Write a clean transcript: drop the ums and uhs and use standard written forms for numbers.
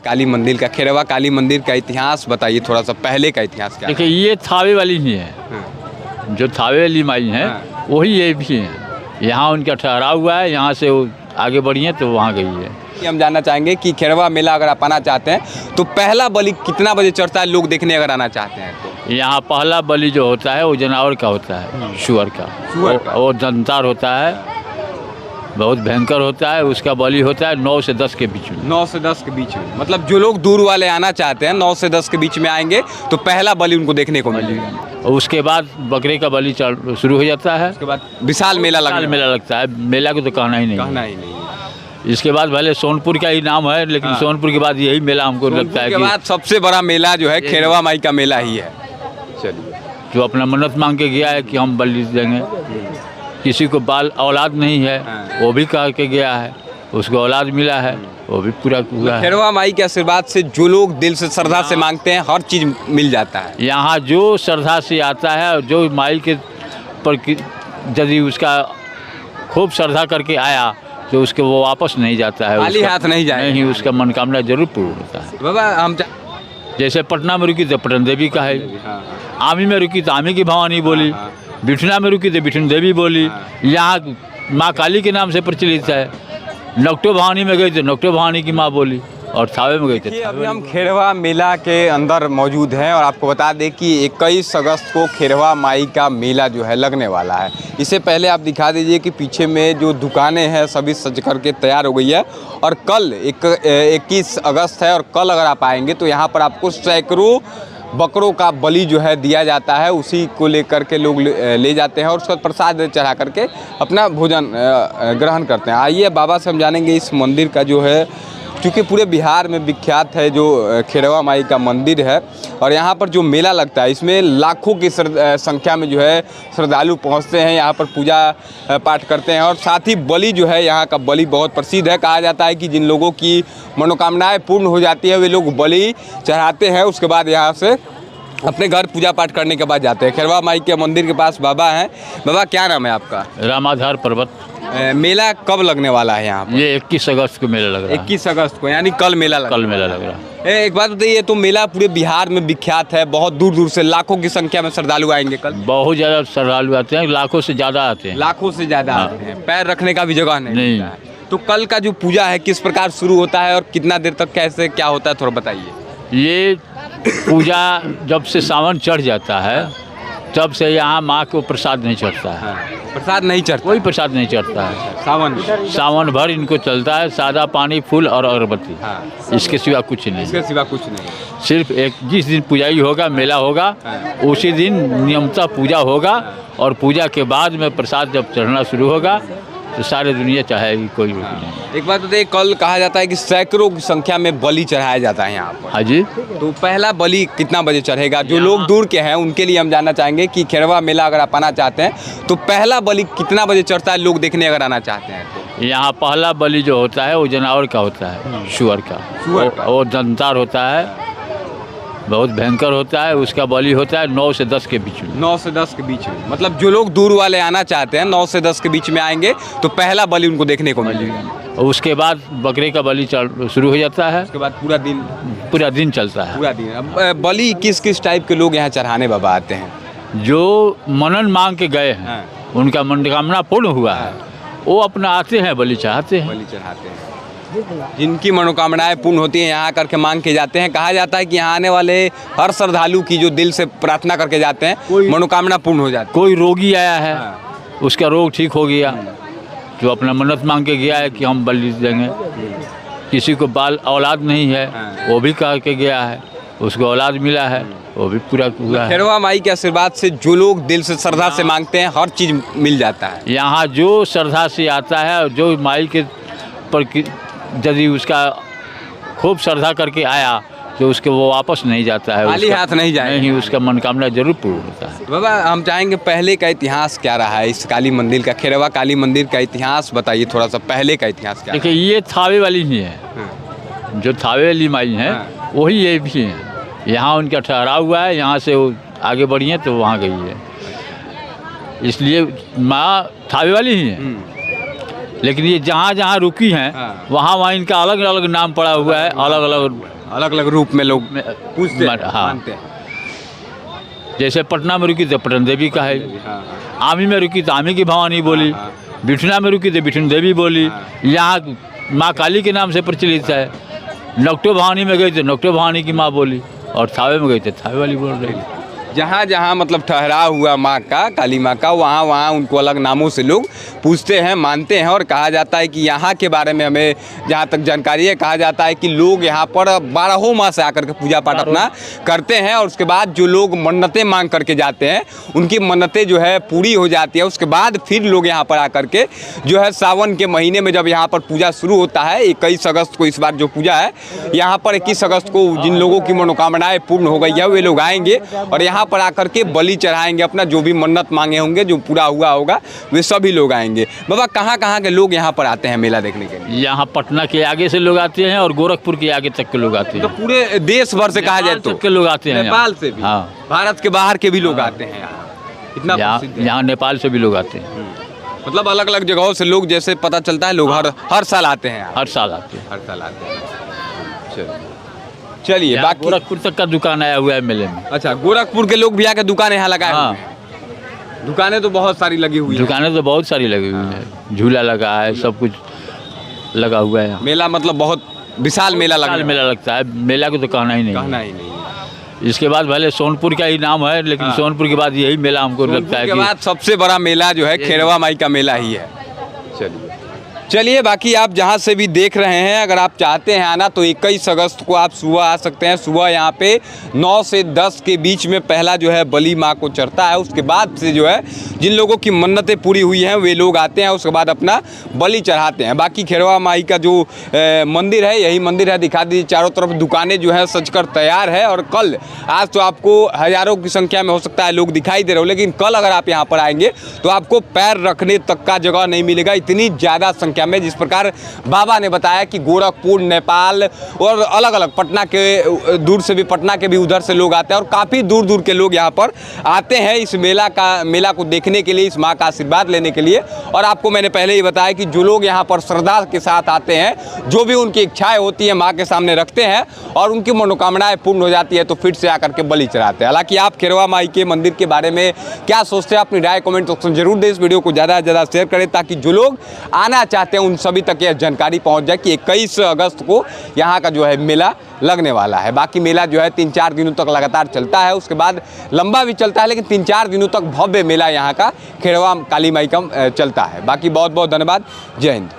काली मंदिर का, खेरवा काली मंदिर का इतिहास बताइए थोड़ा सा, पहले का इतिहास क्या है? देखिए ये थावे वाली ही है, जो थावे वाली माई है वही ये भी है। यहाँ उनका ठहराव हुआ है, यहाँ से वो आगे बढ़ी है तो वहाँ गई है। हम जानना चाहेंगे कि खेरवा मेला अगर आप आना चाहते हैं तो पहला बलि कितना बजे चढ़ता है, लोग देखने अगर आना चाहते हैं तो? यहाँ पहला बलि जो होता है वो जानवर का होता है, सुअर का। वो दंतार होता है, बहुत भयंकर होता है। उसका बलि होता है 9 से 10 के बीच में। 9 से 10 के बीच में, मतलब जो लोग दूर वाले आना चाहते हैं 9 से 10 के बीच में आएंगे तो पहला बलि उनको देखने को मिलेगा। और उसके बाद बकरे का बलि शुरू हो जाता है। उसके बाद विशाल मेला लगता है। मेला को तो कहना ही नहीं। इसके बाद भले सोनपुर का ही नाम है, लेकिन सोनपुर के बाद यही मेला हमको लगता है कि बाद सबसे बड़ा मेला जो है खेरवा माई का मेला ही है। चलिए, जो अपना मन्नत मांग के गया है कि हम बलि देंगे, किसी को बाल औलाद नहीं है वो भी कह के गया है, उसको औलाद मिला है, वो भी पूरा हुआ है। खेरवा माई के आशीर्वाद से जो लोग दिल से श्रद्धा से मांगते हैं हर चीज़ मिल जाता है। यहाँ जो श्रद्धा से आता है और जो माई के पर यदि उसका खूब श्रद्धा करके आया तो उसके वो वापस नहीं जाता है, खाली हाथ नहीं जाएगा। नहीं, उसका मनोकामना जरूर पूर्ण होता है। बाबा हम जैसे पटना में रुकी तो पटन देवी का है, आमी में रुकी तो आमी की भवानी बोली, बिठना में रुकी तो बिठन देवी बोली। यहाँ माँ काली के नाम से प्रचलित है। नकटो भवानी में गई तो नकटो भवानी की माँ बोली, और थावे में गई थे। अभी हम खेरवा मेला के अंदर मौजूद हैं और आपको बता दें कि 21 अगस्त को खेरवा माई का मेला जो है लगने वाला है। इससे पहले आप दिखा दीजिए कि पीछे में जो दुकानें हैं सभी सज करके तैयार हो गई है। और कल 21 अगस्त है और कल अगर आप आएंगे तो यहाँ पर आपको सैकड़ों बकरों का बलि जो है दिया जाता है। उसी को लेकर के लोग ले जाते हैं और उसका प्रसाद चढ़ा करके अपना भोजन ग्रहण करते हैं। आइए बाबा से हम जानेंगे इस मंदिर का जो है, क्योंकि पूरे बिहार में विख्यात है जो खेरवा माई का मंदिर है। और यहाँ पर जो मेला लगता है इसमें लाखों की संख्या में जो है श्रद्धालु पहुँचते हैं, यहाँ पर पूजा पाठ करते हैं। और साथ ही बलि जो है, यहाँ का बलि बहुत प्रसिद्ध है। कहा जाता है कि जिन लोगों की मनोकामनाएं पूर्ण हो जाती है वे लोग बलि चढ़ाते हैं, उसके बाद यहाँ से अपने घर पूजा पाठ करने के बाद जाते हैं। खेरवा माई के मंदिर के पास बाबा हैं। बाबा क्या नाम है आपका? रामाधार पर्वत। मेला कब लगने वाला है यहाँ पर? ये 21 अगस्त को मेला लग रहा है। 21 अगस्त को, यानी कल मेला लग रहा है। एक बात बताइए, तो मेला पूरे बिहार में विख्यात है, बहुत दूर दूर से लाखों की संख्या में श्रद्धालु आएंगे कल? बहुत ज़्यादा श्रद्धालु आते हैं, लाखों से ज़्यादा आते हैं। लाखों से ज़्यादा आते हैं, पैर रखने का भी जगह नहीं है। तो कल का जो पूजा है किस प्रकार शुरू होता है और कितना देर तक कैसे क्या होता है, थोड़ा बताइए। ये पूजा जब से सावन चढ़ जाता है तब से यहाँ माँ को प्रसाद नहीं चढ़ता है। प्रसाद नहीं चढ़ता? कोई प्रसाद नहीं चढ़ता है। सावन भर इनको चलता है सादा पानी, फूल और अगरबत्ती, इसके सिवा कुछ नहीं। सिर्फ जिस दिन पूजाई होगा, मेला होगा, उसी दिन नियमतः पूजा होगा। और पूजा के बाद में प्रसाद जब चढ़ना शुरू होगा तो सारे दुनिया चाहेगी, कोई नहीं। एक बात बताइए, कल कहा जाता है कि सैकड़ों की संख्या में बलि चढ़ाया जाता है यहाँ पर। हाँ जी। तो पहला बलि कितना बजे चढ़ेगा? जो लोग दूर के हैं उनके लिए हम जानना चाहेंगे कि खेरवा मेला अगर आप आना चाहते हैं तो पहला बलि कितना बजे चढ़ता है, लोग देखने अगर आना चाहते हैं तो? यहाँ पहला बलि जो होता है वो जानवर का होता है, सुअर का। वो दंतार होता है, बहुत भयंकर होता है। उसका बलि होता है 9 से 10 के बीच में। 9 से 10 के बीच में, मतलब जो लोग दूर वाले आना चाहते हैं 9 से 10 के बीच में आएंगे तो पहला बलि उनको देखने को मिलेगा। और उसके बाद बकरे का बलि शुरू हो जाता है। उसके बाद पूरा दिन चलता है। पूरा दिन। अब बलि किस किस टाइप के लोग यहाँ चढ़ाने बाबा आते हैं? जो मनन मांग के गए हैं, उनका मनोकामना पूर्ण हुआ है, वो अपना आते हैं, बलि चढ़ाते हैं। जिनकी मनोकामनाएं पूर्ण होती हैं यहाँ करके मांग के जाते हैं। कहा जाता है कि यहाँ आने वाले हर श्रद्धालु की जो दिल से प्रार्थना करके जाते हैं मनोकामना पूर्ण हो जाती है। कोई रोगी आया है, उसका रोग ठीक हो गया, जो अपना मन्नत मांग के गया है कि हम बलि देंगे। किसी को बाल औलाद नहीं है वो भी कह के गया है, उसको औलाद मिला है, वो भी पूरा हुआ है। खेरवा माई के आशीर्वाद से जो लोग दिल से श्रद्धा से मांगते हैं हर चीज़ मिल जाता है। यहाँ जो श्रद्धा से आता है और जो माई के पर यदि उसका खूब श्रद्धा करके आया तो उसके वो वापस नहीं जाता है, खाली हाथ नहीं जाएगा। नहीं, उसका मनोकामना जरूर पूर्ण होता है। बाबा हम चाहेंगे पहले का इतिहास क्या रहा है इस काली मंदिर का, खेरवा काली मंदिर का इतिहास बताइए थोड़ा सा, पहले का इतिहास क्या? देखिए ये थावे वाली ही है, जो थावे वाली माई है वही ये भी है। यहाँ उनका ठहराव हुआ है, यहाँ से वो आगे बढ़ी है तो वहाँ गई है, इसलिए माँ थावे वाली ही है। लेकिन ये जहाँ जहाँ रुकी हैं हाँ। वहाँ वहाँ इनका अलग अलग नाम पड़ा हुआ है, अलग अलग अलग अलग रूप में लोग पूछते हैं, हाँ। मानते हैं। जैसे पटना में रुकी तो पटन देवी का है, हाँ, हाँ। आमी में रुकी तो आमी की भवानी बोली, हाँ, बिठना में रुकी तो बिठन देवी बोली, हाँ। यहाँ माँ काली के नाम से प्रचलित है। नकटो भवानी में गई तो नकटो भवानी की माँ बोली, और थावे में गई तो थावे वाली बोल रही। जहाँ जहाँ मतलब ठहराव हुआ माँ का, काली माँ का, वहाँ वहाँ उनको अलग नामों से लोग पूछते हैं, मानते हैं। और कहा जाता है कि यहाँ के बारे में हमें जहाँ तक जानकारी है, कहा जाता है कि लोग यहाँ पर 12 मास आकर के पूजा पाठ अपना करते हैं, और उसके बाद जो लोग मन्नतें मांग करके जाते हैं उनकी मन्नतें जो है पूरी हो जाती है। उसके बाद फिर लोग यहाँ पर आकर के जो है सावन के महीने में जब यहाँ पर पूजा शुरू होता है, 21 अगस्त को इस बार जो पूजा है, यहाँ पर 21 अगस्त को जिन लोगों की मनोकामनाएं पूर्ण हो गई है वे लोग आएंगे और यहाँ पर आकर के बलि चढ़ाएंगे, अपना जो भी मन्नत मांगे होंगे, जो पूरा हुआ होगा, वे सभी लोग आएंगे। बाबा कहाँ कहाँ के लोग यहाँ पर आते हैं मेला देखने के लिए? यहाँ पटना के आगे से लोग आते हैं और गोरखपुर के आगे तक के लोग आते तो हैं, पूरे देश भर से कहा जाए नेपाल तो तक के लोग आते हैं, नेपाल से भी, हाँ। भारत के बाहर के भी लोग आते हैं यहाँ, इतना प्रसिद्ध है। यहाँ नेपाल से भी लोग आते हैं, मतलब अलग अलग जगहों से लोग, जैसे पता चलता है लोग हर साल आते हैं यहाँ। हर साल आते हैं। हर साल आते हैं। चलिए यहाँ बाकी गोरखपुर तक का दुकान आया हुआ है मेले में। अच्छा, गोरखपुर के लोग भी आके दुकान यहाँ लगाए हुए हाँ, हैं। दुकानें तो बहुत सारी लगी हुई हैं। दुकानें तो बहुत सारी लगी हुई है, झूला लगा है, सब कुछ लगा हुआ है यहाँ। मेला मतलब बहुत विशाल मेला लगा, मेला लगता है, मेला को तो कहना ही नहीं कहना है। ही नहीं है। इसके बाद भले सोनपुर का ही नाम है, लेकिन हाँ। सोनपुर के बाद यही मेला हमको लगता सोनपुर है के कि बाद सबसे बड़ा मेला जो है खेरवा माई का मेला ही है। चलिए बाकी आप जहाँ से भी देख रहे हैं, अगर आप चाहते हैं आना तो 21 अगस्त को आप सुबह आ सकते हैं। सुबह यहाँ पे 9 से 10 के बीच में पहला जो है बलि माँ को चढ़ता है। उसके बाद से जो है जिन लोगों की मन्नतें पूरी हुई हैं वे लोग आते हैं, उसके बाद अपना बलि चढ़ाते हैं। बाकी खेरवा माई का जो मंदिर है, यही मंदिर है, दिखा दीजिए। चारों तरफ दुकानें जो है सजकर तैयार है, और कल, आज तो आपको हज़ारों की संख्या में हो सकता है लोग दिखाई दे रहे हो, लेकिन कल अगर आप यहाँ पर आएंगे तो आपको पैर रखने तक का जगह नहीं मिलेगा, इतनी ज़्यादा संख्या में। जिस प्रकार बाबा ने बताया कि गोरखपुर, नेपाल और अलग अलग पटना के, दूर से भी, पटना के भी उधर से लोग आते हैं, और काफ़ी दूर दूर के लोग यहाँ पर आते हैं इस मेला को देखने के लिए, इस माँ का आशीर्वाद लेने के लिए। और आपको मैंने पहले ही बताया कि जो लोग यहाँ पर श्रद्धा के साथ आते हैं, जो भी उनकी इच्छाएं होती हैं माँ के सामने रखते हैं और उनकी मनोकामनाएं पूर्ण हो जाती है, तो फिर से आकर के बलि चढ़ाते हैं। हालांकि आप खेरवा माई के मंदिर के बारे में क्या सोचते हैं, अपनी राय कमेंट सेक्शन जरूर दें। इस वीडियो को ज़्यादा से ज़्यादा शेयर करें ताकि जो लोग आना चाहते हैं उन सभी तक यह जानकारी पहुंच जाए कि 21 अगस्त को यहाँ का जो है मेला लगने वाला है। बाकी मेला जो है 3-4 दिनों तक लगातार चलता है, उसके बाद लंबा भी चलता है, लेकिन 3-4 दिनों तक भव्य मेला यहाँ का खेरवा काली माई का चलता है। बाकी बहुत बहुत धन्यवाद। जय हिंद।